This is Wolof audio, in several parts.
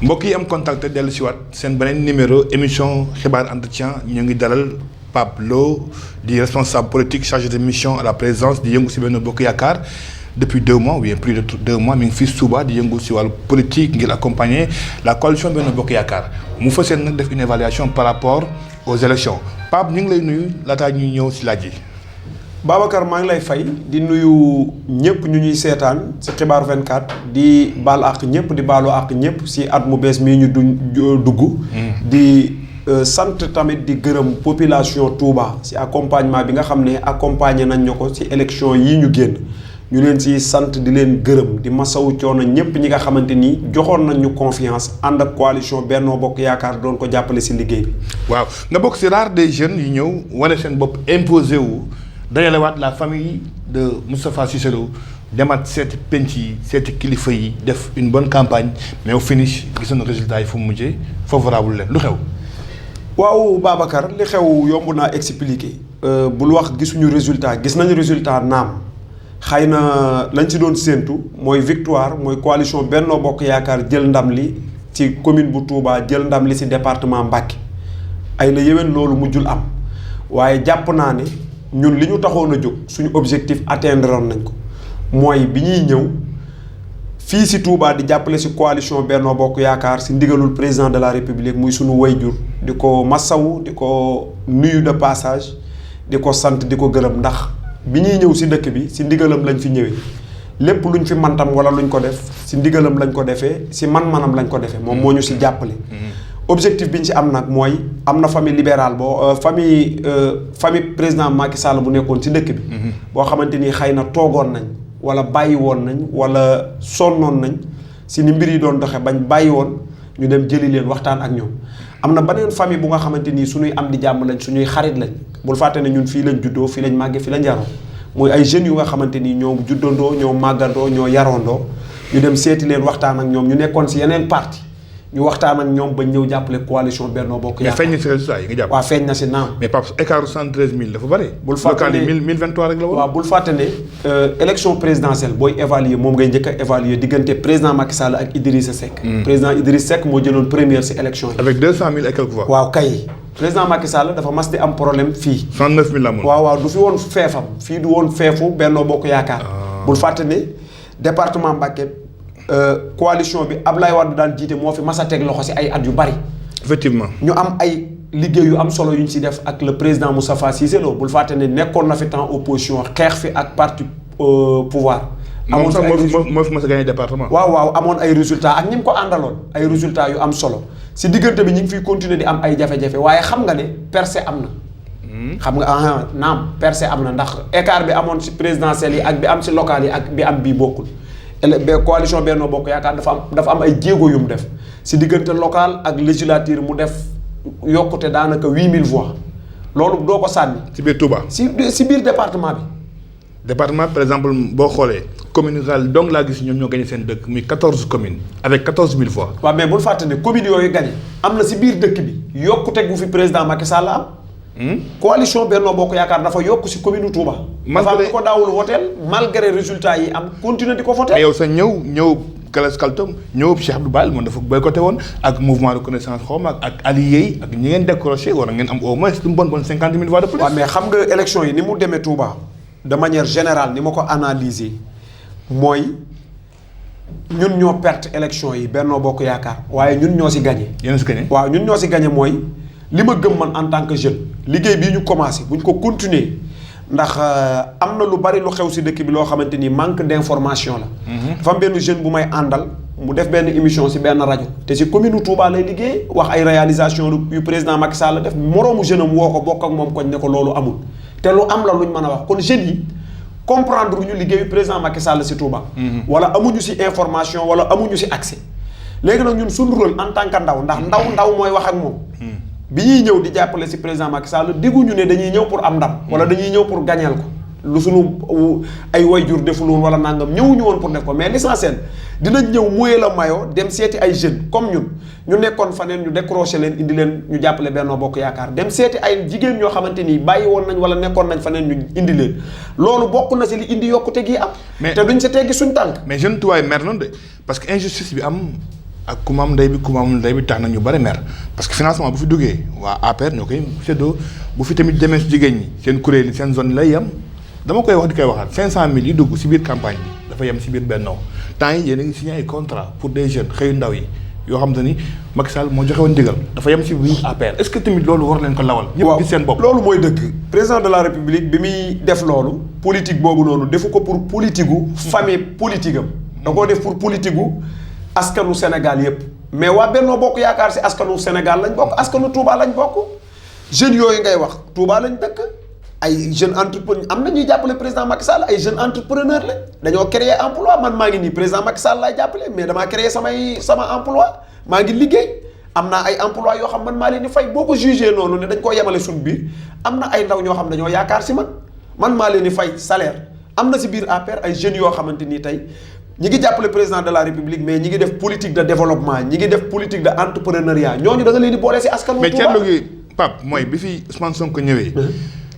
mbokk yi am contacté dellu si waat seen beneen numéro émission xibaar entretien ñu ngi dalal Pape Lo di responsable politique chargé de mission à la présidence di yëngu si Benno Bokk Yaakaar depuis 2 mois ou bien plus de 2 mois mi ngi fii Touba di yëngu si wàllu politique ngir accompagner la coalition Benno Bokk Yaakaar mu fas yéene nag def une évaluation par rapport aux élections Pape ñu ngi lay nuyu laataa ñuy ñëw si laaj yi. Babacar maa ngi lay fay di nuyu ñëpp ñu ñuy seetaan ci xibaar 24 di baal àq ñëpp di baalu àq ñëpp ci at mu bees mii ñu dugg. di sant tamit di gërëm population Touba ci accompagnement bi nga xam ne accompagné nañ ñu ko ci élection yi ñu génn ñu leen ci sant di leen gërëm di masawu coono ñëpp ñi nga xamante ni joxoon nañ ñu confiance ànd ak coalition Benno Bokk Yaakaar doon ko jàppale ci liggéey bi. waaw nga bokk ci rare des jeunes yi ñëw wane seen bopp imposé wu. dajalewaat la famille de Moustapha Cissé Lo demaat seeti penc yi seeti kilifa yi def une bonne campagne mais au finish gis nañu résultat yi fu mu mujjee favorable leen lu xew. waaw Babacar li xew yomb naa expliquer bul wax gisuñu résultat gis nañu résultat naam xëy na lañ ci doon séentu mooy victoire mooy coalition Benno Bokk Yaakaar jël ndam li ci commune bu Touba jël ndam li ci département Mbacké ay la yéwén loolu mujjul am waaye jàpp naa ne. ñun li ñu taxoon a jóg suñu objectif atteindre woon nañ ko mooy bi ñuy ñëw fii ci Touba di jàppale ci coalition Benno Bokk Yaakaar ci ndigalul président de la République muy suñu wayjur di ko massawu di ko nuyu de passage di ko sant di ko gërëm ndax bi ñuy ñëw ci dëkk bi ci ndigalam lañ fi ñëwee lépp luñ fi mantam walla luñ ko def ci ndigalam lañ ko defee ci man-manam lañ ko defee moom moo ñu ci jàppale. objectif bi ñu ci am nag mooy am na famille libérale famille président Macky Sall bu nekkoon ci dëkk bi. boo xamante ni xëy na toogoon nañ wala bàyyi woon nañ wala sonnoon nañ ci ni mbir yi doon doxe bañ bàyyi woon ñu dem jëli leen waxtaan ak ñoom. am na beneen famille bu nga xamante ni suñuy am di jàmm lañ suñuy xarit lañ bul fàtte ne ñun fii lañ juddoo fii lañ màggee fii lañ yaroo mooy ay jeunes yu nga xamante ni ñoo juddandoo ñoo màggandoo ñoo yaroondoo ñu dem seeti leen waxtaan ak ñoom ñu nekkoon ci yeneen parti ñu waxtaan ak ñoom ba ñëw jàppale coalition Benno Bokk Yaakaar. mais feeñ na si résultat yi nga jàpp. waaw feeñ na si naam. mais Pape écart 113 000 dafa bëri. bul fàtte ne 1023 rek la woon. waaw bul fàtte ne élection présidentielle booy évaluer moom ngay njëkk a évaluer diggante président Macky Sall ak Idrissa Seck. président Idrissa Seck moo jëloon première si élection yi. avec 200 000 et quelques voix. waaw kay président Macky Sall dafa mas di am problème fii. 69 000 la amoon. waaw du fi woon feefam fii du woon feefu Benno Bokk Yaakaar. bul fàtte ne département Mbacké. coalition bi Ablaye Wade daan jiite moo fi mas a teg loxo ci ay at yu bari. effectivement ñu am ay liggéey yu am solo yu ñu ci def ak le président Moustapha Cissé Lo bul fàtte ne nekkoon na fi temps opposition xeex fi ak parti pouvoir. amoon sax moo fi mas a gagné département. waaw amoon ay résultats ak ñi mu ko àndaloon ay résultats yu am solo ci diggante bi ñu ngi fiy continuer di am ay jafe-jafe waaye xam nga ne percée am na. xam nga naam percée am na ndax écart bi amoon ci présidentielles yi ak bi am ci locales yi ak bi am bii bokkul. coalition Benno Bokk Yaakaar dafa am ay jéego yu mu def ci diggante local ak législature mu def yokkute daanaka 8000 voix loolu doo ko sànni. ci biir Touba. ci biir département bi. département par exemple boo xoolee commune rurale donc laa gis ñoom ñoo gagné seen dëkk muy 14 communes avec 14 000 voix. waaw mais bul fàtte ne communes yooyu gagné am na ci biir dëkk bi yokkute gu fi président Macky Sall am. coalition Benno Bokk Yaakaar dafa yokk ci commune Touba. dafa am ko daawul woteel malgré résultat yi am continuer di ko voté. mais yow sa ñëw Galas Kaltom ñëw Cheikh Abdou Bal moom dafa boycotté woon ak mouvement de reconnaissance xaw ma ak alliés yi ak ñi ngeen décroché war ngeen am au moins lu mu bon 50 000 voix de plus. waaw mais xam nga élection yi ni mu demee Touba de manière générale ni ma ko analyser mooy ñun ñoo perte élection yi Benno Bokk Yaakaar waaye ñun ñoo ci gagné. yéen a ci gagné. waaw ñun ñoo ci gagné mooy. li ma gëm man en tant que jeune liggéey bii ñu commencé buñ ko continuer ndax am na lu bari lu xew ci dëkk bi loo xamante ni manque d'information la. dafa am benn jeune bu may àndal mu def benn émission ci benn rajo te ci commune Touba lay liggéey wax ay réalisation yu président Macky Sall def moroomu jeune am woo ko bokk ak moom koñ ne ko loolu amul te lu am la luñ mën a wax kon jeunes yi comprendre ñu liggéeyu président Macky Sall ci Touba. wala amuñu ci information wala amuñu ci accès léegi nag ñun suñu rôle en tant que ndaw mooy wax ak moom. bi ñuy ñëw di jàppale ci président Macky Sall digguñu ne dañuy ñëw pour am ndam wala dañuy ñëw pour gañeel ko lu suñu ay wayjur deful woon wala nangam ñëwuñu woon pour def ko mais l'essentiel dinañ ñëw muyee la mayo dem seeti ay jeunes comme ñun ñu nekkoon faneen ñu décroché leen indi leen ñu jàppale Benno Bokk Yaakaar dem seeti ay jigéen ñoo xamante ni bàyyi woon nañ wala nekkoon nañ faneen ñu indi leen loolu bokk na ci li indi yokkute gi am. te duñ ci teggi suñ tànk. mais jeune tuwaay mer noonu de parce que injustice bi am ak ku ma am ndey bi ku ma amul ndey bi tax na ñu bari mer parce que financement bu fi duggee waa APR ñoo koy séddoo bu fi tamit demee si jigéen ñi seen kuréel yi seen zone lay yem dama koy wax di koy waxaat 500000 yi dugg si biir campagne bi dafa yem si biir Benno temps yi yéen a ngi signé ay contrat pour des jeunes xëyu ndaw yi yoo xam te ni Macky Sall moo joxe woon ndigal dafa yem si biir APR est-ce que tamit loolu war leen ko lawal. ñëpp gis seen bopp loolu mooy dëgg. président de la république bi muy def loolu politique boobu noonu defu ko pour politique gu famille politique am. da koo def pour politique gu askanu Sénégal yépp mais waa Benno Bokk Yaakaar si askanu Sénégal lañ bokk askanu Touba lañ bokk jeunes yooyu ngay wax Touba lañ dëkk ay jeunes entrepreneur am na ñuy jàppale président Macky Sall ay jeunes entrepreneur la dañoo créer emploi man maa ngi nii président Macky Sall laay jàppale mais damaa créer sama emploi maa ngi liggéey am naa ay emploi yoo xam man maa leen di fay boo ko jugé noonu ne dañ koo yemale suñ biir am na ay ndaw ñoo xam dañoo yaakaar si man maa leen di fay salaire am na si biir APR ay jeunes yoo xamante ni tey ñi ngi jàppale président de la république mais ñi ngi def politique de développement ñi ngi def politique de entrepreneuriat ñooñu da nga leen di boole si askan wi. mais Thierno gi Pape mooy bi fi Ousmane Sonko ñëwee.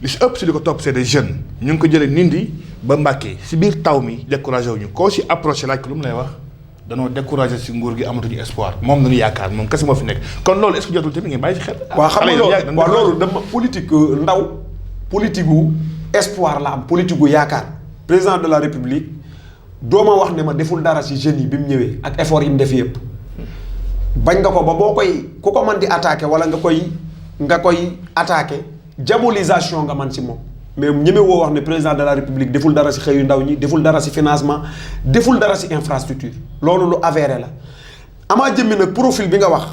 li si ëpp si li ko topp c'est des jeunes ñu ngi ko jëlee Nindi ba Mbacké si biir taw mi découragé wuñu koo si approché laaj ko lu mu lay wax danoo découragé si nguur gi amatuñu espoir moom lañu yaakaar moom kese moo fi nekk kon loolu est-ce que jotul tamit ngeen bàyyi si xel. waaw xam nga loolu dama politique ndaw politique gu espoir la am politique gu yaakaar président de la république dooma wax ne ma deful dara si jeunes yi bi mu ñëwee ak effort yi mu def yëpp bañ nga ko ba boo koy ku ko mën di attaqué wala nga koy attaqué diabolisation nga man si moom mais ñeme woo wax ne président de la république deful dara si xëyu ndaw ñi deful dara si financement deful dara si infrastructure loolu lu avéré la amaa jëmmi nag profil bi nga wax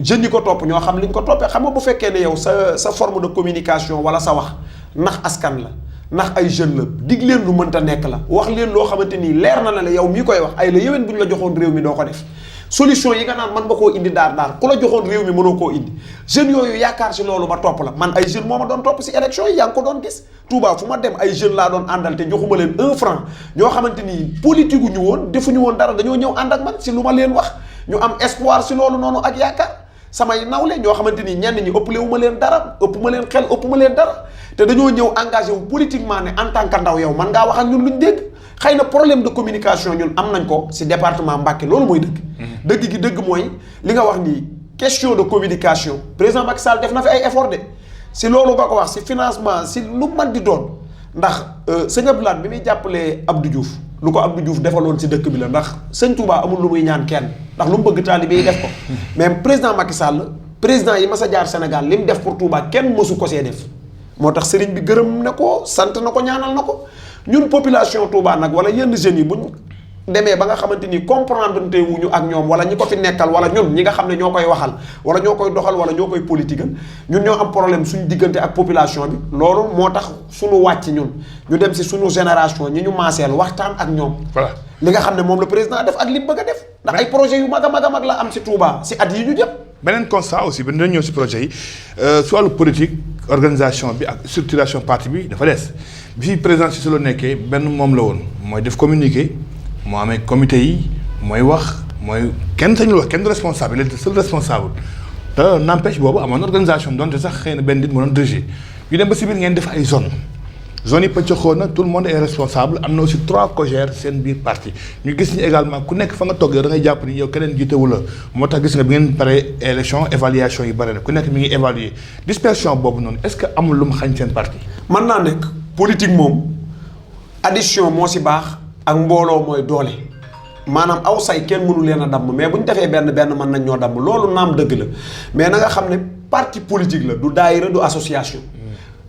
jeunes yi ko topp ñoo xam li ñu ko toppee xam nga bu fekkee ne yow sa forme de communication wala sa wax ndax askan la ndax ay jeunes la dig leen lu mënta nekk la wax leen loo xamante nii leer na la yow mii koy wax ay la yéwén bu ñu la joxoon réew mi doo ko def solution yi nga naan man nga koo indi daar ku la joxoon réew mi mënoo koo indi jeunes yooyu yaakaar si loolu ba topp la man ay jeunes moo ma doon topp si élection yi yaa ngi ko doon gis Touba fu ma dem ay jeunes laa doon àndal te joxuma leen 1 franc ñoo xamante ni politique gu ñu woon defuñu woon dara dañoo ñëw ànd ak man si lu ma leen wax ñu am espoir si loolu noonu ak yaakaar samay nawle ñoo xamante ni ñenn ñi ëppale wu ma leen dara ëpp ma leen xel ëpp ma leen dara te dañoo ñëw engagé wu politiquement ne en tant que ndaw yow man ngaa wax ak ñun luñ dégg xëy na problème de communication ñun am nañ ko si département Mbacké loolu mooy dëgg. dëgg gi dëgg mooy li nga wax nii question de communication président Macky Sall def na fi ay effort de si loolu nga ko wax si financement si lu man di doon ndax sëñ Abdoulaye bi muy jàppalee Abdou Diouf lu ko Abdou Diouf defaloon si dëkk bi la ndax sëñ Touba amul lu muy ñaan kenn ndax lu mu bëgg taalibe yi def ko mais président Macky Sall président yi mas a jaar Sénégal li mu def pour Touba kenn mësu ko see def moo tax sëriñ bi gërëm na ko sant na ko ñaanal na ko ñun population Touba nag wala yenn jeunes yi buñ demee ba nga xamante ni comprendre te wuñu ak ñoom wala ñi ko fi nekkal wala ñun ñi nga xam ne ñoo koy waxal wala ñoo koy doxal wala ñoo koy politique ñun ñoo am problème suñu diggante ak population bi loolu moo tax suñu wàcc ñun ñu dem si suñu génération ñi ñu maaseel waxtaan ak ñoom. voilà li nga xam ne moom la président def ak li mu bëgg a def. ndax ay projets yu mag a mag a mag la am si Touba si at yi ñu jëm. beneen constat aussi bi dañu ñëw si projet yi si wàllu politique organisation bi ak structuration parti bi dafa des bi fi président si la nekkee benn moom la woon mooy def communiqué moo amee comité yi mooy wax mooy kenn sañul wax kenn du responsable il est seul responsable te n'empêche boobu amoon organisation donte sax xëy na benn nit moo doon dirigé ñu dem ba si biir ngeen def ay zones yi pëccoxoo na tout le monde est responsable am na aussi 3 cogères seen biir parti ñu gis ni également ku nekk fa nga toog yow da ngay jàpp ni yow keneen jiitewu la moo tax gis nga bi ngeen pare élection évaluation yi bëri na ku nekk mi ngi évaluer dispersion boobu noonu est-ce que amul lu mu xañ seen parti. mën naa nekk politique moom addition moo si baax ak mbooloo mooy doole maanaam aw say kenn mënu leen a damm mais bu ñu defee benn mën nañ ñoo damm loolu naam dëgg la mais na nga xam ne parti politique la du daayira du association.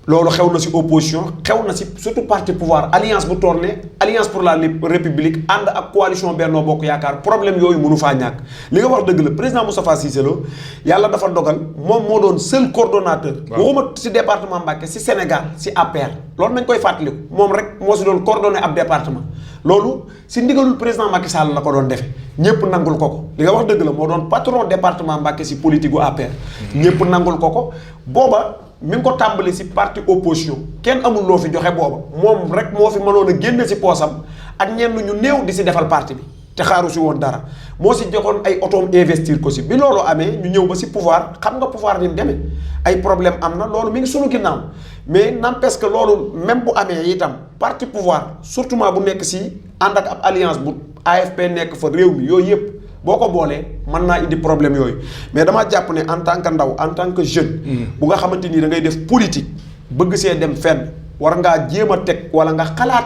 loolu xew na si opposition xew na si surtout parti pouvoir alliance bu toll ne alliance pour la république ànd ak coalition Benno Bokk Yaakaar problème yooyu mënu faa ñàkk li nga wax dëgg la président Moustapha Cissé Lo yàlla dafa dogal moom moo doon seul coordonnateur. waxuma si département Mbacké si Sénégal si APR. loolu nañ koy fàttaliku moom rek moo si doon coordonné ab département loolu si ndigalul président Macky Sall la ko doon defee ñëpp nangul ko li nga wax dëgg la moo doon patron département Mbacké si politique gu APR. ñëpp nangul ko booba. mi ngi ko tàmbali si parti opposition kenn amul loo fi joxe booba moom rek moo fi mënoon a génne si poosam ak ñenn ñu néew di si defal parti bi te xaaru si woon dara moo si joxoon ay otoom investir ko si bi loolu amee ñu ñëw ba si pouvoir xam nga pouvoir ni mu demee ay problème am na loolu mi ngi sunu ginnaaw mais n'empêche que loolu même bu amee itam parti pouvoir surtout bu nekk si ànd ak ab alliance bu AFP nekk fa réew mi yooyu yëpp boo ko boolee mën naa indi problème yooyu mais damaa jàpp ne en tant que ndaw en tant que jeune. bu nga xamante ni da ngay def politique bëgg see dem fenn war ngaa jéem a teg wala nga xalaat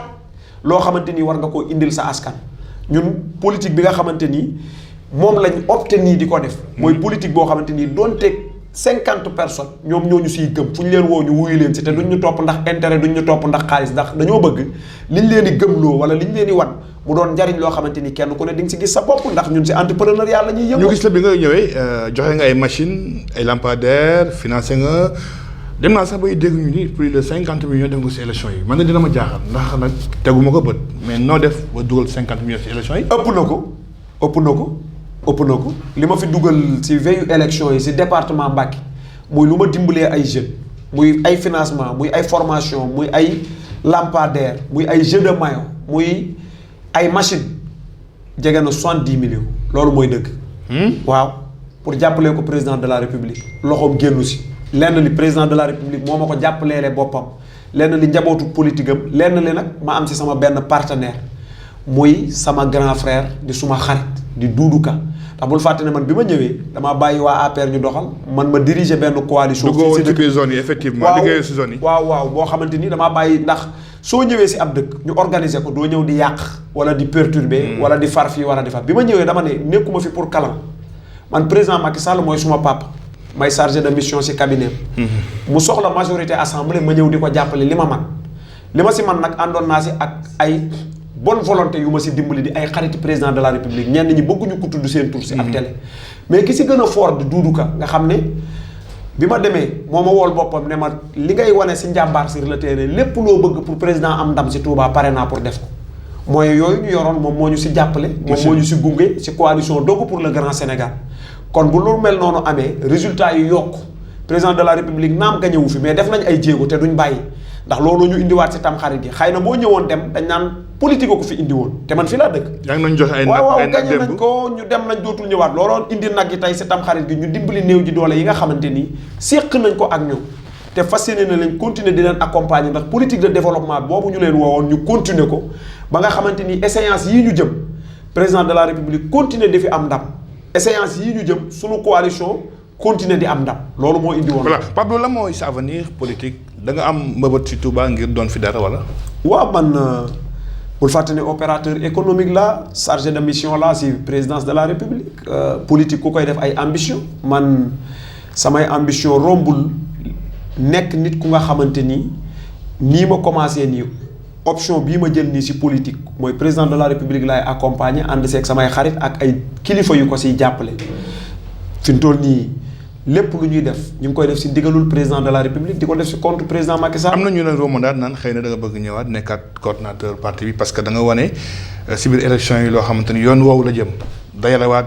loo xamante ni war nga koo indil sa askan. ñun politique bi nga xamante ni moom lañ opté nii di ko def. mooy politique boo xamante ni donte 50 personnes ñoom ñoo ñu siy gëm fu ñu leen woo ñu wuyu leen si te duñ ñu topp ndax intérêt duñ ñu topp ndax xaalis ndax dañoo bëgg liñ leen di gëmloo wala liñ leen di wan mu doon njariñ loo xamante ni kenn ku ne di nga si gis sa bopp ndax ñun si entrepreneuriat la ñuy yëngu. ñu gis la bi nga ñëwee joxe nga ay machines ay lampadaires financé nga dem naa sax bay dégg ñu ni plus de 50 millions def nga si élection yi man na dina ma jaaxal ndax nag teguma ko bët mais noo def ba dugal 50 millions si élection yi. ëpp na ko li ma fi dugal ci veillu élection yi ci département Mbacké muy lu ma dimbalee ay jeunes muy ay financement muy ay formation muy ay lampadaire muy ay jeux de maillot muy ay machine jege na 70 millions loolu mooy dëgg. waaw pour jàppalee ko président de la république loxoom génnu ci lenn li président de la république moo ma ko jàppaleele boppam lenn li njabootu politique am lenn li nag ma am ci sama benn partenaire muy sama grand frère di suma xarit di Doudou Ka ndax bul fàtte ne man bi ma ñëwee damaa bàyyi waa APR ñu doxal man ma diriger benn coalition. fii si dëkk zone yi effectivement liggéeyee si zone yi. waaw boo xamante ni damaa bàyyi ndax soo ñëwee si ab dëkk ñu organiser ko doo ñëw di yàq wala di perturber. wala di far fii wala di far bi ma ñëwee dama ne nekkuma fi pour kalam man président Macky Sall mooy suma papa may chargé de mission si cabinet mu soxla majorité assemblée ma ñëw di ko jàppale li ma man li ma si man nag àndoon naa si ak ay. bonne volonté yu ma si dimbali di ay xariti président de la république ñenn ñi bëgguñu ko tudd seen tur si ab télé mais ki si gën a fort di Doudou Ka nga xam ne bi ma demee moo ma wool boppam ne ma li ngay wane si njàmbaar sur le terrain lépp loo bëgg pour président am ndam si Touba pare naa pour def ko mooy yooyu ñu yoroon moom moo ñu si jàppale moom moo ñu si gunge si coalition Dogu pour le Grand Sénégal kon bu lu mel noonu amee résultat yi yokk président de la république naam gañewu fi mais def nañ ay jéego te duñ bàyyi ndax loolu ñu indiwaat si tam xarit gi xëy na boo ñëwoon dem dañ naan politique ko fi indi woon te man fi laa dëkk. yaa ngi nañ joxe ay nag waaw gañe nañ ko ñu dem nañ dootul ñëwaat looloon indi nag yi tey si tam xarit gi ñu dimbali néew ji doole yi nga xamante ni séq nañ ko ak ñoom te fas yéene na lañ continuer di leen accompagner ndax politique de développement boobu ñu leen woowoon ñu continuer ko ba nga xamante ni échéance yii ñu jëm président de la république continuer di fi am ndam échéance yii ñu jëm sunu coalition continuer di am ndam loolu moo indi woon. voilà Pablo la mooy sa avenir politique da nga am mbëbët ci Touba ngir doon fi dara wala. waaw man bul fàtte ne opérateur économique la chargé de mission la si présidence de la république politique ku koy def ay ambition man samay ambition rombul nekk nit ku nga xamante ni nii ma commencé nii option bii ma jël nii si politique mooy président de la république laay accompagner ànd seeg samay xarit ak ay kilifa yu ko siy jàppale fi mu toll nii. lépp lu ñuy def ñu ngi koy def si ndigalul président de la république di ko def si compte président Macky Sall. am na ñu ne romandaat naan xëy na da nga bëgg ñëwaat nekkaat coordonnateur parti bi parce que da nga wane si biir élection yi loo xamante ni yoon woowu la jëm dajalewaat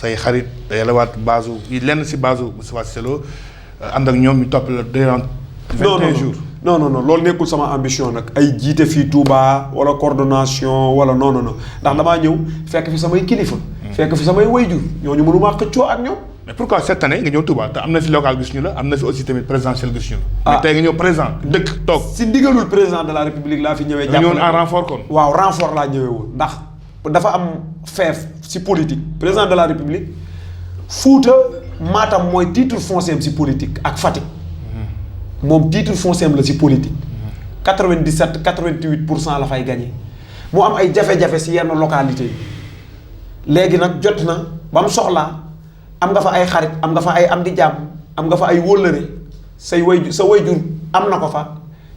say xarit dajalewaat base yi lenn si base Moustapha Cissé Lo ànd ak ñoom ñu topp la durant 21 jours. non loolu nekkul sama ambition nag ay jiite fii Touba wala coordination wala non ndax damaa ñëw fekk fi samay kilifa. fekk fi samay wayjur ñooñu mënumaa xëccoo ak ñoom. mais pourquoi cette année nga ñëw Touba te am na fi local gis ñu la am na fi aussi tamit présidentiel gis ñu la. mais tey nga ñëw président dëkk toog. si ndigalul président de la république laa fi ñëwee. jàppale en renfort kon. waaw renfort laa ñëwee woon ndax dafa am feef si politique président de la république Fouta Matam mooy titre foncier si politique ak Fatick. moom titre foncier la si politique. 97-88% la fay gagné mu am ay jafe-jafe si yenn localité yi léegi nag jot na ba mu soxlaa. am nga fa ay xarit am nga fa ay am di jàmm am nga fa ay wóllëre sa wayjur am na ko fa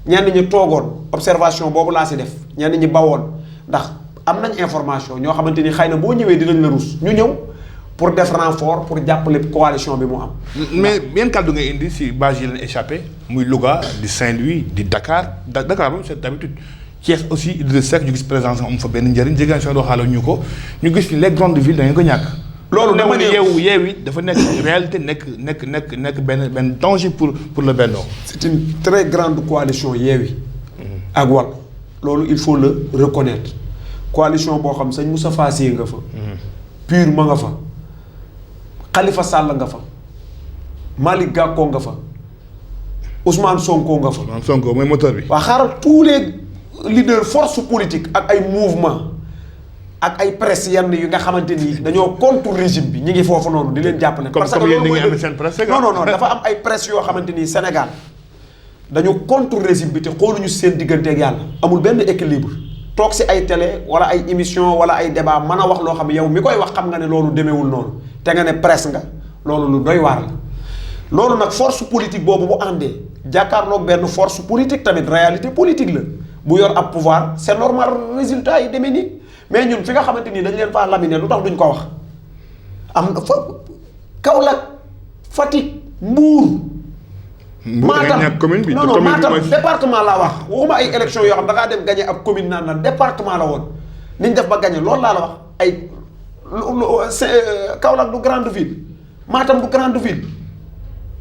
ñenn ñi toogoon observation boobu laa si def ñenn ñi bawoon ndax am nañ information ñoo xamante ni xëy na boo ñëwee dinañ la rus ñu ñëw pour def renfort pour jàppale coalition bi mu am. mais yan kàddu ngay indi si base yi leen échappé muy Louga di Saint-Louis di Dakar Dakar moom c'est d'habitude Thiès aussi Idrissa Seck ñu gis présence am fa benn njëriñ Ziguinchor doo xaale ñu ko ñu gis ni les grandes villes da ngeen ko ñàkk. loolu dama ne yeewu dafa nekk réalité nekk benn danger pour le Benno. c'est une très grande coalition Yewwi ak Wallu loolu il faut le reconnaître coalition boo xam sëñ Moustapha Sy nga fa. PUR ma nga fa Khalifa Sall nga fa Malick Gakou nga fa Ousmane Sonko nga fa. Ousmane Sonko mooy moteur bi. waa xaaral tous les leaders force politique ak ay mouvement ak ay presse yenn yu nga xamante ni dañoo contre régime bi ñu ngi foofu noonu di leen jàppale. parce que yéen ni ngi amee seen presse non dafa am ay presse yoo xamante ni Sénégal dañu contre régime bi te xooluñu seen digganteeg yàlla amul benn équilibre toog si ay télé wala ay émission wala ay débat mën a wax loo xam ne yow mi koy wax xam nga ne loolu demeewul noonu te nga ne presse nga loolu lu doy waar la. loolu nag force politique boobu bu àndee jàkkaarloog benn force politique tamit réalité politique la bu yor ab pouvoir c'est normal résultat yi demee nii mais ñun fi nga xamante ni dañ leen faa laminer lu tax duñ ko wax am na fa Kaolack Fatick Mbour. Matam commune bi non Matam département laa wax waxuma ay élection yoo xam da ngaa dem gagné ab commune naan la département la woon niñ def ba gagné loolu laa la wax ay Kaolack du grande ville Matam du grande ville.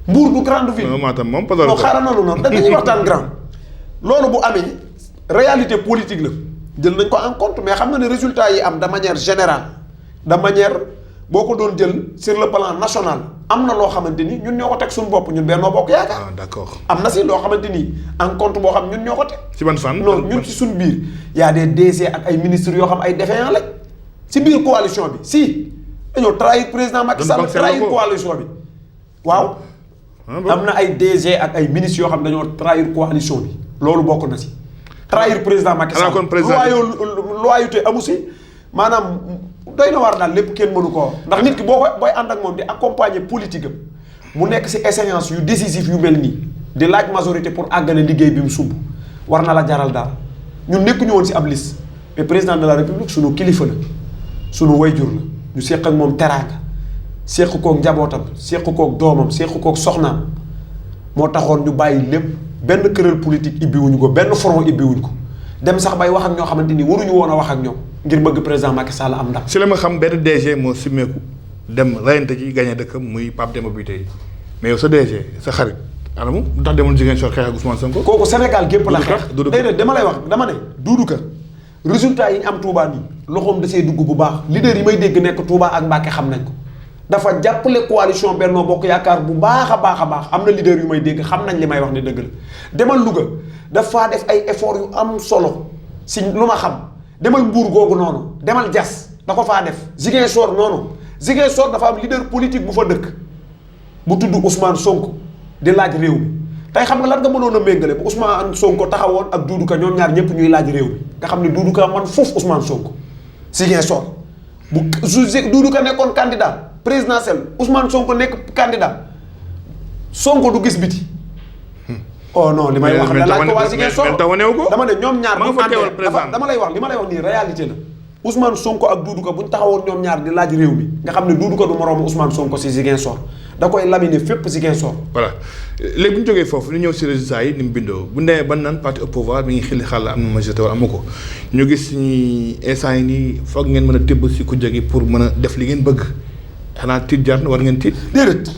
Mbour du grande ville. non Matam moom non xaaral noonu dañuy waxtaan grand. loolu bu amee réalité politique la jël nañ ko en compte mais xam nga ne résultat yi am de manière générale de manière boo ko doon jël sur le plan national am na loo xamante ni ñun ñoo ko teg suñu bopp ñun Benno Bokk Yaakaar. ah d'accord am na si loo xamante ni en compte boo xam ñun ñoo ko teg. ci ban fan. non ñun ci suñu biir y a des DG ak ay ministres yoo xam ay défaillants lañ si biir coalition bi si dañoo trahir président Macky Sall trahir coalition bi waaw. am na ay DG ak ay ministres yoo xam ne dañoo trahir coalition bi loolu bokk na si. trahir président Macky Sall loyauté amu si maanaam doy na war daal lépp kenn mënu ko ndax nit ki booy ànd ak moom di accompagner politique am mu nekk si échéance yu décisif yu mel nii di laaj majorité pour àggale liggéey bi mu sumb war na la jaral daal ñun nekkuñu woon si ab liste mais président de la république sunu kilifa la sunu wayjur la ñu seq ak moom teraanga. séq koog njabootam séq koog doomam séq koog soxnaam moo taxoon ñu bàyyi lépp benn këral politique ibbiwuñu ko benn front ibbiwuñu ko dem sax bay wax ak ñoo xamante ni waruñu woon a wax ak ñoom ngir bëgg président Macky Sall am ndam. si la ma xam benn DG moo simmeeku dem rayante ji gagné dëkkam muy Pape Demba Bitèye mais yow sa DG sa xarit anamu lu tax demoon Ziguinchor xeex ak Ousmane Sonko. kooku Sénégal gépp la xeex déedéet dama lay wax dama ne Doudou Ka résultat yi ñu am Touba nii loxoom da see dugg bu baax leader yi may dégg nekk Touba ak Mbacké xam nañ ko. dafa jàppale coalition Benno Bokk Yaakaar bu baax a baax am na leader yu may dégg xam nañ li may wax ne dëgg la demal Louga dafa def ay effort yu am solo si lu ma xam demal Mbour googu noonu demal Diass da ko faa def Ziguinchor noonu Ziguinchor dafa am leader politique bu fa dëkk bu tudd Ousmane Sonko di laaj réew mi tey xam nga lan nga mënoon a méngale bu Ousmane Sonko taxawoon ak Doudou Ka ñoom ñaar ñëpp ñuy laaj réew mi nga xam ne Doudou Ka man foofu Ousmane Sonko Ziguinchor bu Doudou Ka nekkoon candidat présidentiel Ousmane Sonko nekk candidat Sonko du gis biti. oh non li may wax ne laaj ko waa Ziguinchor dama ne ñoom ñaar bu àndee dama lay wax li ma lay wax nii réalité la Ousmane Sonko ak Doudou Ka bu ñu taxawoon ñoom ñaar di laaj réew mi nga xam ne Doudou Ka du moroomu Ousmane Sonko si Ziguinchor da koy laminer fépp Ziguinchor. voilà léegi bu ñu jógee foofu ñu ñëw si résultats yi ni mu bindoo bu ndee ban naan parti au pouvoir mi ngi xili xàll am na majorité wala amu ko ñu gis ni instant yi nii foog ngeen mën a tibb si ku jóge pour mën a def li ngeen bëgg xanaa tiit jaar na war ngeen tiit. déedéet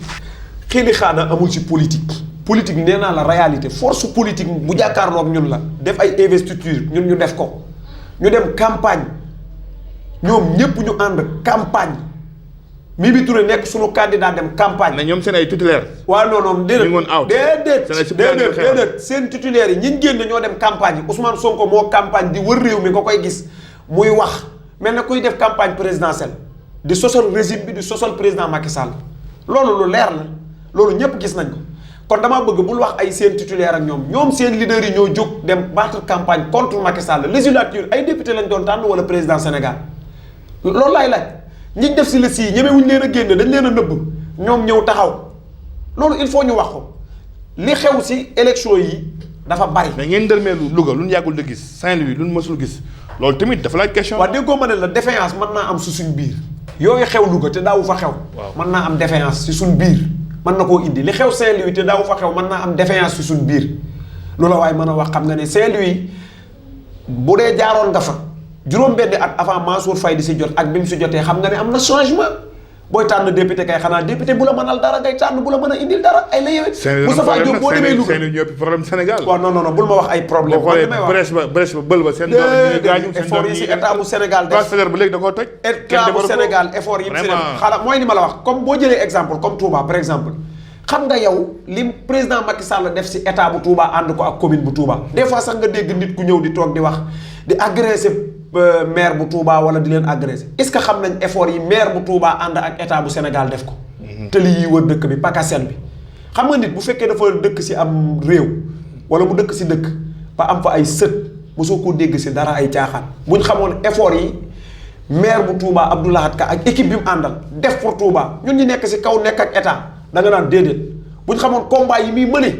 xili xaana amul si politique. politique nee naa la réalité force politique bu jàkkaarloog ñun la def ay investiture ñun ñu def ko ñu dem campagne ñoom ñëpp ñu ànd campagne Mimi Touré nekk suñu candidat dem campagne. na ñoom seen ay titulaire. waaw non non déedéet déedéet seen titulaire yi ñi génn ñoo dem campagne Ousmane Sonko moo campagne di wër réew mi nga koy gis muy wax mel na kuy def campagne présidentielle di sosal régime bi di sosal président Macky Sall loolu lu leer la loolu ñëpp gis nañ ko. kon damaa bëgg bul wax ay seen titulaire ak ñoom seen leader yi ñoo jóg dem battre campagne contre Macky Sall législature ay député lañ doon tànn wala président Sénégal loolu laay laaj ñi def si la sii ñemewuñ leen a génne dañ leen a nëbb ñoom ñëw taxaw loolu il faut ñu wax ko li xew si élection yi dafa bari. mais ngeen dërmeelu Louga lu ñu yàggul de gis Saint-Louis lu ñu mësul gis loolu tamit dafa laaj question. waaw déggoo ma ne la défaillance mën naa am si suñ biir yooyu xew Louga te daawu fa xew. mën naa am défaillance si suñ biir. mën na koo indi li xew Saint-Louis te daaw fa xew mën naa am défaillance ci suñ biir loola waaye mën a wax xam nga ne Saint-Louis bu dee jaaroon nga fa juróom-benni at avant Mansour Faye di si jot ak bi mu si jotee xam nga ne am na changement booy tànn député kay xanaa député bu la mënal dara ngay tànn bu la mën a indil dara ay la yewet Moustapha Diop boo demee Louga Saint-Louis ñëpp problème Sénégal. waaw non bul ma wax ay problème boo xoolee brèche ba bël ba seen doom ñuy gaañu seen effort yi si état bu Sénégal def ba léegi da koo toj état bu Sénégal effort yi mu si def xala mooy ni ma la wax comme boo jëlee exemple comme Touba par exemple xam nga yow li président Macky Sall def si état bu Touba ànd ko ak commune bu Touba des fois sax nga dégg nit ku ñëw di toog di wax di agresser maire bu Touba wala di leen agressé est-ce que xam nañ effort yi maire bu Touba ànd ak état bu Sénégal def ko. te lii wër dëkk bi pakaseen bi. xam nga nit bu fekkee dafa dëkk si am réew wala mu dëkk si dëkk ba am fa ay sët mosoo ko dégg si dara ay caaxaan buñ xamoon effort yi maire bu Touba Abdou Lahad Ka ak équipe bi mu àndal def pour Touba ñun ñu nekk si kaw nekk ak état da nga naan déedéet buñ xamoon combat yi muy mëne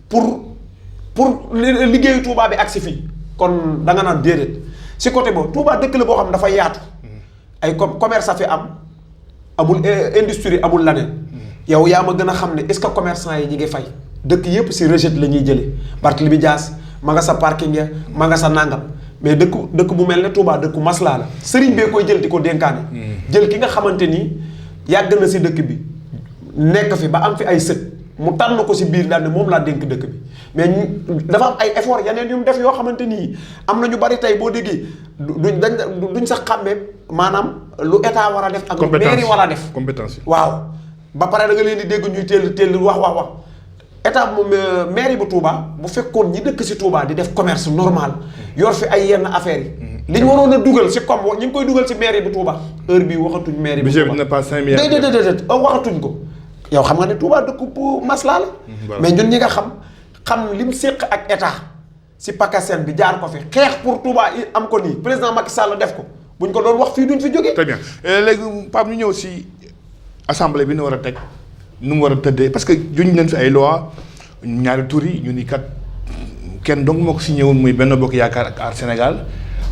pour liggéeyu Touba bi agsi fii kon da nga naan déedéet si côté boobu Touba dëkk la boo xam dafa yaatu ay commerce a fi am amul industrie amul laneen yow yaa ma gën a xam ne est-ce que commerçant yi ñi ngi fay dëkk yëpp si rejet la ñuy jëlee Barthélémy Dias ma nga sa parking ya ma nga sa nàngam mais dëkk bu mel ne Touba dëkku maslaa la sëriñ bee koy jël di ko dénkaane jël ki nga xamante ni yàgg na si dëkk bi nekk fi ba am fi ay sët mu tànn ko si biir daal ne moom laa dénk dëkk bi mais dafa am ay effort yeneen yu mu def yoo xamante nii am na ñu bari tey boo déggee duñ sax xàmmee maanaam lu état war a def ak lu mairie war a def compétence waaw ba pare da nga leen di dégg ñuy teel wax état moom mairie bu Touba bu fekkoon ñi dëkk si Touba di def commerce normal yor fi ay yenn affaires yi li ñu waroon a dugal si comme ñu ngi koy dugal si mairie bu Touba heure bii waxatuñ mairie bu Touba budget bi pas 5 milliards déedéet waxatuñ ko yow xam nga ne Touba dëkk bu maslaa la mais ñun ñi nga xam lim séq ak état si pakaseen bi jaar ko fi xeex pour Touba am ko nii président Macky Sall def ko buñ ko doon wax fii duñ fi jógee. très bien léegi Pape ñu ñëw si assemblée bi nu war a teg nu mu war a tëddee parce que juñ leen fi ay loi ñaari tur yi ñu ni kat kenn dong moo ko si ñëwoon muy Benno Bokk Yaakaar ak Aar Sénégal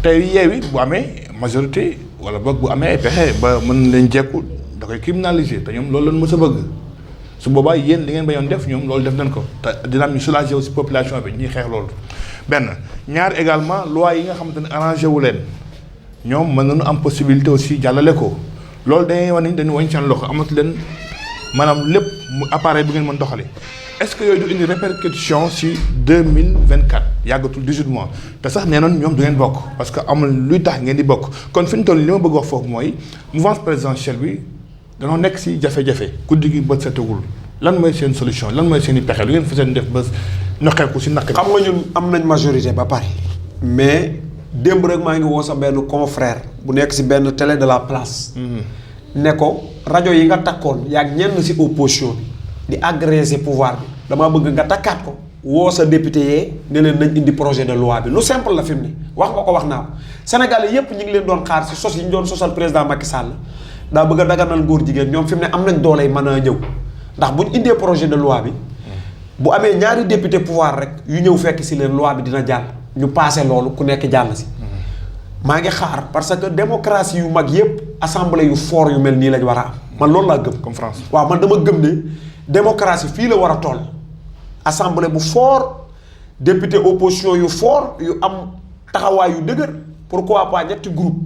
tey Yewwi bu amee majorité wala boog bu amee ay pexe ba mën leen jekku da koy criminaliser te ñoom loolu lañ mës a bëgg. su boobaa yéen li ngeen bañoon def ñoom loolu def nañ ko te dina am ñu soulagé aussi population bi ñuy xeex loolu benn ñaar également loi yi nga xamante ne arrangé wu leen ñoom mën nañu am possibilité aussi jàllale ko loolu dañuy wax ni dañu wañ seen loxo amatu leen maanaam lépp mu appareil bi ngeen mën doxale est-ce que yooyu du indi répercussion si 2024 yàggatul 18 mois te sax nee noon ñoom du ngeen bokk parce que amul luy tax ngeen di bokk kon fi ñu toll li ma bëgg wax foofu mooy mouvance présidentielle bi danoo nekk si jafe-jafe guddi gi bët setagul lan mooy seen solution lan mooy seen i pexe lu ngeen fa seen def ba noqeeku si naq bi. xam nga ñun am nañ majorité ba pare. mais démb rek maa ngi woo sa benn confrère bu nekk si benn télé de la place. ne ko rajo yi nga takkoon yaag ñenn si opposition bi di agresser pouvoir bi damaa bëgg nga takkaat ko. woo sa député yee ne leen nañ indi projet de loi bi lu simple la fi mu ne wax nga ko wax naa ko Sénégalais yépp ñu ngi leen doon xaar si sos yi ñu doon sosal président Macky Sall. daa bëgg a daganal góor jigéen ñoom fi mu ne am nañ doole mën a ñëw ndax buñ indee projet de loi bi bu amee ñaari député pouvoir rek yu ñëw fekk si leen loi bi dina jàll ñu passé loolu ku nekk jàll si maa ngi xaar parce que démocratie yu mag yépp assemblée yu fort yu mel nii lañ war a am man loolu laa gëm comme France waaw man dama gëm ne démocratie fii la war a toll assemblée bu fort député opposition yu fort yu am taxawaay yu dëgër pourquoi pas ñetti groupe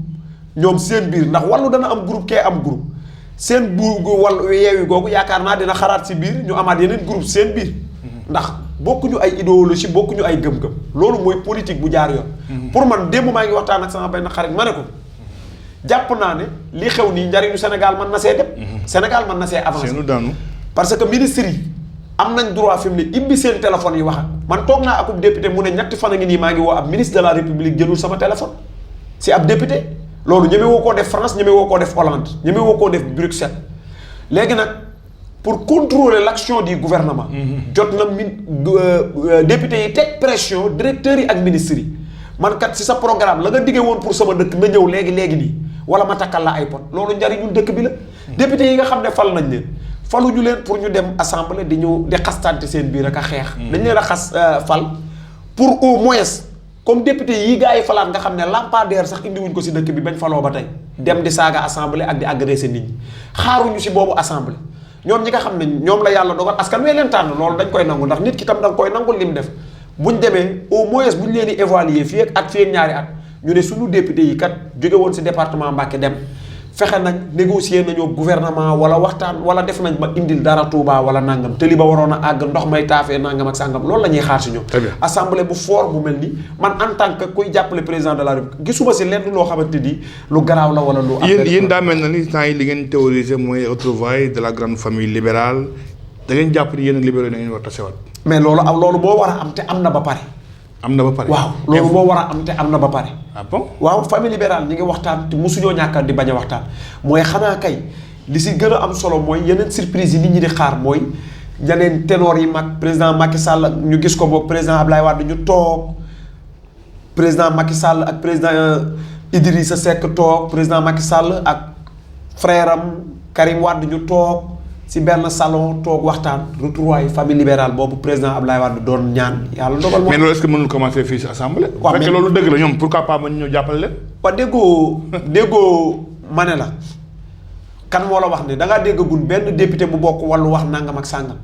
ñoom seen biir ndax wàllu dana am groupe kee am groupe seen wàllu Yewwi googu yaakaar naa dina xaraat si biir ñu amaat yeneen groupe seen biir ndax bokkuñu ay idéologie bokkuñu ay gëm-gëm loolu mooy politique bu jaar yoon. pour man démb maa ngi waxtaan ak sama benn xarit ma ne ko jàpp naa ne li xew nii njariñu Sénégal mën na see dem. Sénégal mën na see avancer parce que ministres yi am nañ droit fi mu ne ibbi seen téléphone yi wax ak man toog naa akub député mu ne ñetti fan a ngi nii maa ngi woo ab ministre de la République jëlul sama téléphone si ab député. loolu ñeme woo koo def France ñeme woo koo def Hollande ñeme woo koo def Bruxelles léegi nag pour contrôler l'action du gouvernement. jot na député yi teg pression directeurs yi ak ministres yi man kat si sa programme la nga diggee woon pour sama dëkk na ñëw léegi nii wala ma takkal la ay pot loolu njariñul dëkk bi la. député yi nga xam ne fal nañ leen faluñu leen pour ñu dem assemblée di ñëw di xastante seen biir ak a xeex. dañ leen a xas fal pour au moins. comme député yi gars yi falaat nga xam ne lampadaire sax indiwuñ ko si dëkk bi bañ faloo ba tey dem di saaga assemblée ak di agresser nit ñi xaaruñu si boobu assemblée ñoom ñi nga xam ne ñoom la yàlla dogal askan wee leen tànn loolu dañ koy nangu ndax nit ki tam da nga koy nangul lim def buñ demee au moins buñ leen di évaluer fii ak at fii ak ñaari at ñu ne suñu député yi kat jóge woon si département Mbacké dem fexe nañ négocier nañoo gouvernement wala waxtaan wala def nañ ba indil dara Touba wala nangam te li ba waroon a àgg ndox may taafee nangam ak sàngam loolu la ñuy xaar si ñoom. assemblée bu fort bu mel ni man en tant que kuy jàppale président de la République gisuma si lenn loo xamante ni lu garaaw la wala lu. yéen daa mel na ni temps yi li ngeen théoriser mooy retrouvailles de la grande famille libérale da ngeen jàpp ni yéen libéraux da ngeen war a tasewaat. mais loolu moo war a am te am na ba pare. am na ba pare. waaw loolu moo war a am te am na ba pare. ah bon waaw famille libérale ñi ngi waxtaan te mosuñoo ñàkk di bañ a waxtaan mooy xanaa kay li si gën a am solo mooy yeneen surprise yi nit ñi di xaar mooy yeneen ténor yi mag président Macky Sall ñu gis ko boog président Ablaye Wade ñu toog président Macky Sall ak président Idrissa Seck toog président Macky Sall ak frère am Karim Wade ñu toog si benn salon toog waxtaan retrouvailles famille libérale boobu président Ablaye Wade doon ñaan yàlla dogal moom. mais loolu est-ce que mënul commencer fii si assemblée. waaw mais loolu dëgg la ñoom pourquoi pas mën ñoo jàppale leen. waaw déggoo ma ne la kan moo la wax ne da ngaa déggagul benn député bu bokk wàllu wax nangam ak sàngam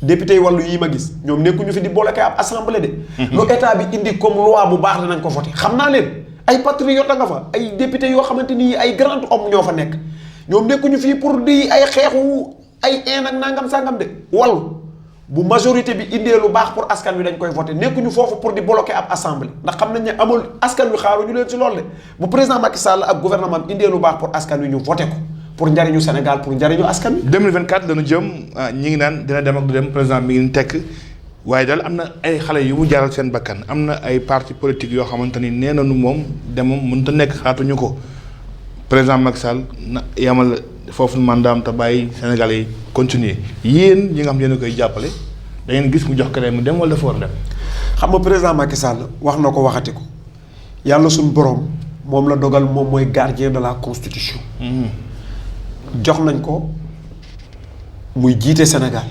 député yi wàllu yi ma gis ñoom nekkuñu fi di boole kay ab assemblée de. lu état bi indi comme loi bu baax danañ ko voté xam naa leen ay patriote a nga fa ay député yoo xamante ni ay grand homme ñoo fa nekk ñoom nekkuñu fii pour di ay xeexu ay een ak nangam sàngam de wàllu bu majorité bi indee lu baax pour askan wi dañ koy voté nekkuñu foofu pour di bloquer ab assemblée ndax xam nañ ne amul askan wi xaaruñu leen ci loolu de bu président Macky Sall ak gouvernement indee lu baax pour askan wi ñu voté ko pour njariñu Sénégal pour njariñu askan wi. 2024 dana jëm ñi ngi naan dina dem ak du dem président mi ngi tekk waaye daal am na ay xale yu mu jaaral seen bakkan am na ay parti politique yoo xamante ni nee nañu moom demam mënut a nekk xaatuñu ko président Macky Sall na yamal foofu mandaam te bàyyi Sénégalais yi continuer yéen ñi nga xam yéen a koy jàppale da ngeen gis mu jox keneen mu dem wala dafa war dem. xam nga président Macky Sall wax na ko waxati ko yàlla suñu borom moom la dogal moom mooy gardien de la constitution. jox nañ ko muy jiite Sénégal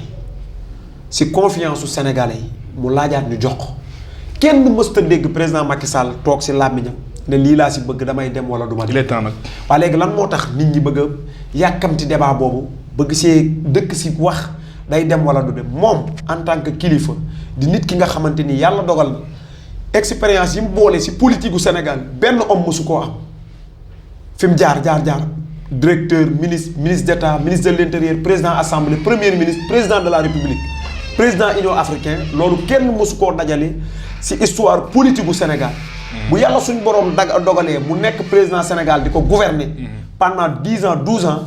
si confiance su Sénégalais yi mu laajaat ñu jox ko kenn mësta dégg président Macky Sall toog si làmmiñam ne lii laa si bëgg damay dem wala du ma dem. il est temps nag. waa léegi lan moo tax nit ñi bëgg a yàkkamti débat boobu bëgg see dëkk si wax day dem wala du dem moom en tant que kilifa di nit ki nga xamante ni yàlla dogal expérience yi mu boole si politique gu Sénégal benn homme mësu koo am fi mu jaar. Directeur ministre d'État ministre de l'Intérieur président assemblée premier ministre président de la République président Union africain loolu kenn mësu koo dajale ci histoire politique gu Sénégal. bu yàlla suñ borom dogalee mu nekk président Sénégal di ko gouverner. pendant 10 ans 12 ans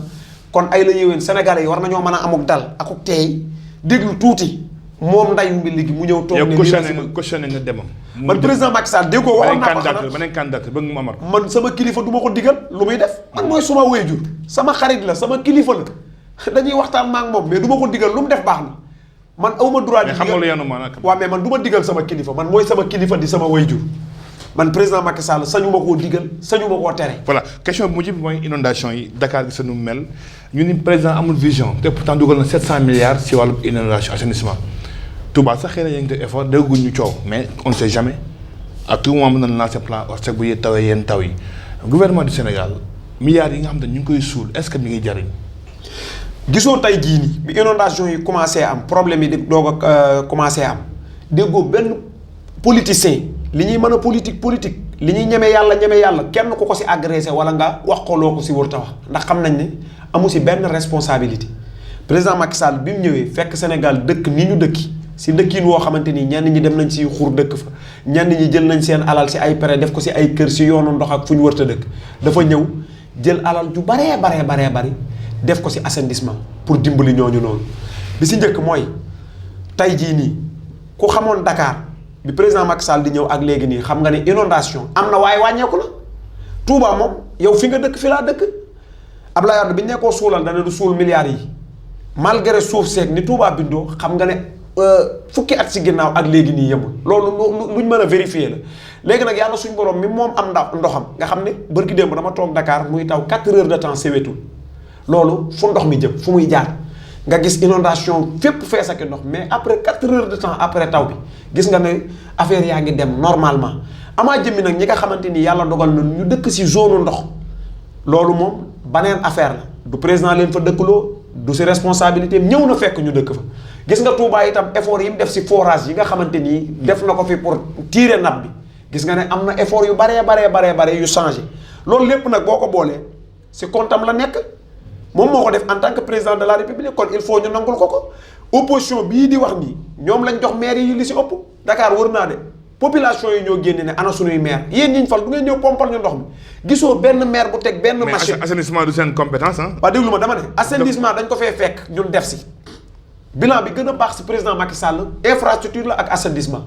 kon ay la yéwén Sénégalais yi war nañoo mën a amuk dal akuk teey déglu tuuti moom ndayu mbi léegi mu ñëw toog ne yow cautionné nga demam. man président Macky Sall déggoo waxoon naa ko xanaa beneen candidat bëgg mu amal. man sama kilifa du ma ko digal lu muy def man mooy suma waajur sama xarit la sama kilifa la dañuy waxtaan ma ak moom mais du ma ko digal lu mu def baax na man awma droit. mais xam nga lu yanu maanaam. waaw mais man du ma digal sama kilifa man mooy sama kilifa di sama waajur man président Macky Sall sañu ma koo digal sañu ma koo tere. voilà question bu mujj bi mooy inondation yi Dakar gi sa nu mel ñu ni président amul vision te pourtant dugal na 700 milliards ci wàllu inondation assainissement Touba sax xëy na yéen ngi def effort dégguñu coow mais on ne sait jamais à tout moment mën nañu lancer plan Orsec bu yee tawee yenn taw yi gouvernement du Sénégal milliards yi nga xam ne ñu ngi koy suul est-ce que mi ngi jariñ. gisoo tey jii nii bi inondation yi commencé am problème yi di doog a commencé am déggoo benn politicien li ñuy mën a politique li ñuy ñeme yàlla kenn ku ko si agressé wala nga wax ko loo ko si wër ta wax ndax xam nañ ne amu si benn responsabilité président Macky Sall bi mu ñëwee fekk Sénégal dëkk ni ñu dëkki si dëkkin woo xamante ni ñenn ñi dem nañ si xur dëkk fa ñenn ñi jël nañ seen alal si ay prêt def ko si ay kër si yoonu ndox ak fu ñu wër ta dëkk dafa ñëw jël alal ju bari def ko si assainissement pour dimbali ñooñu noonu bi si njëkk mooy tey jii nii ku xamoon Dakar bi président Macky Sall di ñëw ak léegi nii xam nga ne inondation am na waaye wàññeeku na Touba moom yow fi nga dëkk fi laa dëkk Abdoulaye Wade bi ñu nekkoo suulal dana du suul milliards yi malgré suuf seeg ni Touba bindoo xam nga ne fukki at si ginnaaw ak léegi nii yemul loolu luñ mën a vérifier la léegi nag yàlla suñ borom mi moom am ndoxam nga xam ne bërki démb dama toog Dakar muy taw 4 heures de temps sewetul loolu fu ndox mi jëm fu muy jaar nga gis inondation fépp fees ak ndox mais après 4 heures de temps après taw bi gis nga ne affaire yaa ngi dem normalement amaa jëmmi nag ñi nga xamante ni yàlla dogal na ñu dëkk si zone ndox loolu moom baneen affaire la du président leen fa dëkkaloo du si responsabilité ñëw na fekk ñu dëkk fa gis nga Touba itam effort yi mu def si forage yi nga xamante nii def na ko fi pour tirer nappe bi gis nga ne am na effort yu baree yu changé loolu lépp nag boo ko boolee si comptam la nekk moom moo ko def en tant que président de la république kon il faut ñu nangul ko opposition bii di wax nii ñoom lañ jox maire yi li si ëpp Dakar wër naa de population yi ñoo génne ne ana sunuy maire yéen ñiñ fal du ngeen ñëw pompal ñu ndox mi gisoo benn maire bu teg benn machine. mais assainissement du seen compétence ah. waaw déglu ma dama ne assainissement dañ ko fee fekk ñun def si bilan bi gën a baax si président Macky Sall infrastructure la ak assainissement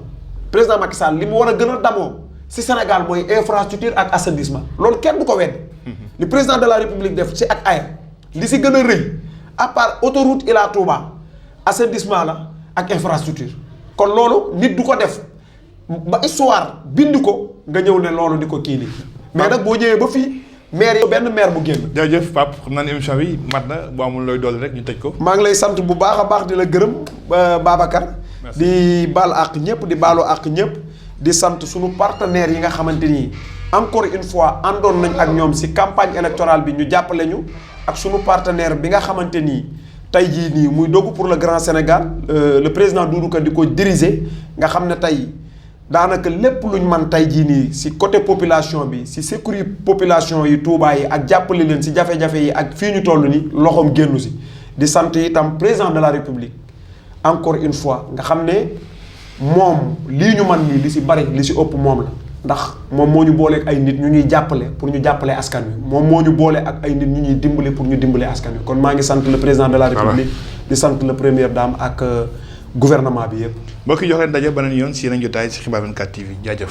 président Macky Sall li mu war a gën a damoo si Sénégal mooy infrastructure ak assainissement loolu kenn du ko wedd li président de la République def ci ak AER li si gën a rëy à part autoroute Ila Touba assainissement la ak infrastructure kon loolu nit du ko def ba histoire bind ko nga ñëw ne loolu di ko kii nii mais nag boo ñëwee ba fii maire yi benn maire bu génn. jërëjëf Pape xam naa ne émission bi mat na boo amul looy dolli rek ñu tëj ko. maa ngi lay sant bu baax a baax di la gërëm Babacar. di baal àq ñëpp di baalu àq ñëpp. di sant sunu partenaires yi nga xamante ni encore une fois àndoon nañ ak ñoom si campagne électorale bi ñu jàppale ñu ak sunu partenaire bi nga xamante ni tey jii nii muy dogu pour le Grand Sénégal le président Doudou Ka di ko diriger nga xam ne tey. daanaka lépp luñ man tey jii nii si côté population bi si sécurité population yi Touba yi ak jàppale leen si jafe-jafe yi ak fii ñu toll ni loxoom génnu si di sant itam président de la République encore une fois nga xam ne moom lii ñu man nii li si bari li si ëpp moom la ndax moom moo ñu booleeg ay nit ñu ñuy jàppale pour ñu jàppale askan wi moom moo ñu boole ak ay nit ñu ñuy dimbale pour ñu dimbale askan wi kon maa ngi sant le président de la République di sant le première dame ak gouvernement bi yëpp. mbokk yi jox leen daje beneen yoon si yeneen jotaay si Xibaar 24 TV jaajëf.